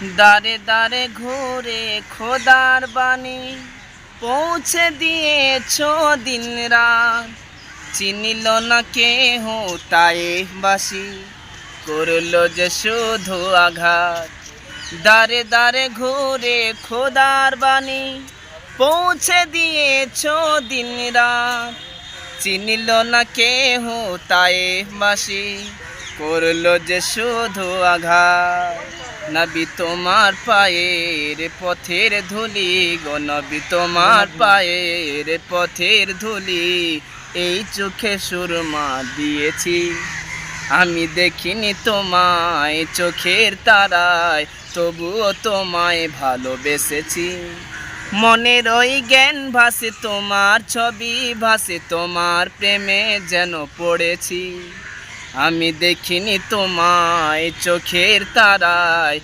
দাঁড়ে দাঁড়ে ঘুরে খোদার বাণী পৌঁছে দিয়েছো দিন রাত। চিনিল না কেহ তাই বাসি, করলো যে শুধু আঘাত। দাঁড়ে দাঁড়ে ঘুরে খোদার বাণী পৌঁছে দিয়েছো দিন রাত। চিনিল না কেহ তাই বাসি, করলো যে শুধু আঘাত। নবী তোমার পায়ের পথের ধুলি গো, নবী তোমার পায়ের পথের ধুলি এই চোখে সুরমা দিয়েছি। আমি দেখিনি তোমায় চোখের তারায়, তবুও তোমায় ভালোবেসেছি। মনের ওই জ্ঞান ভাসে তোমার ছবি, ভাসে তোমার প্রেমে যেন পড়েছি। আমি দেখিনি তোমায় চোখের তারায়,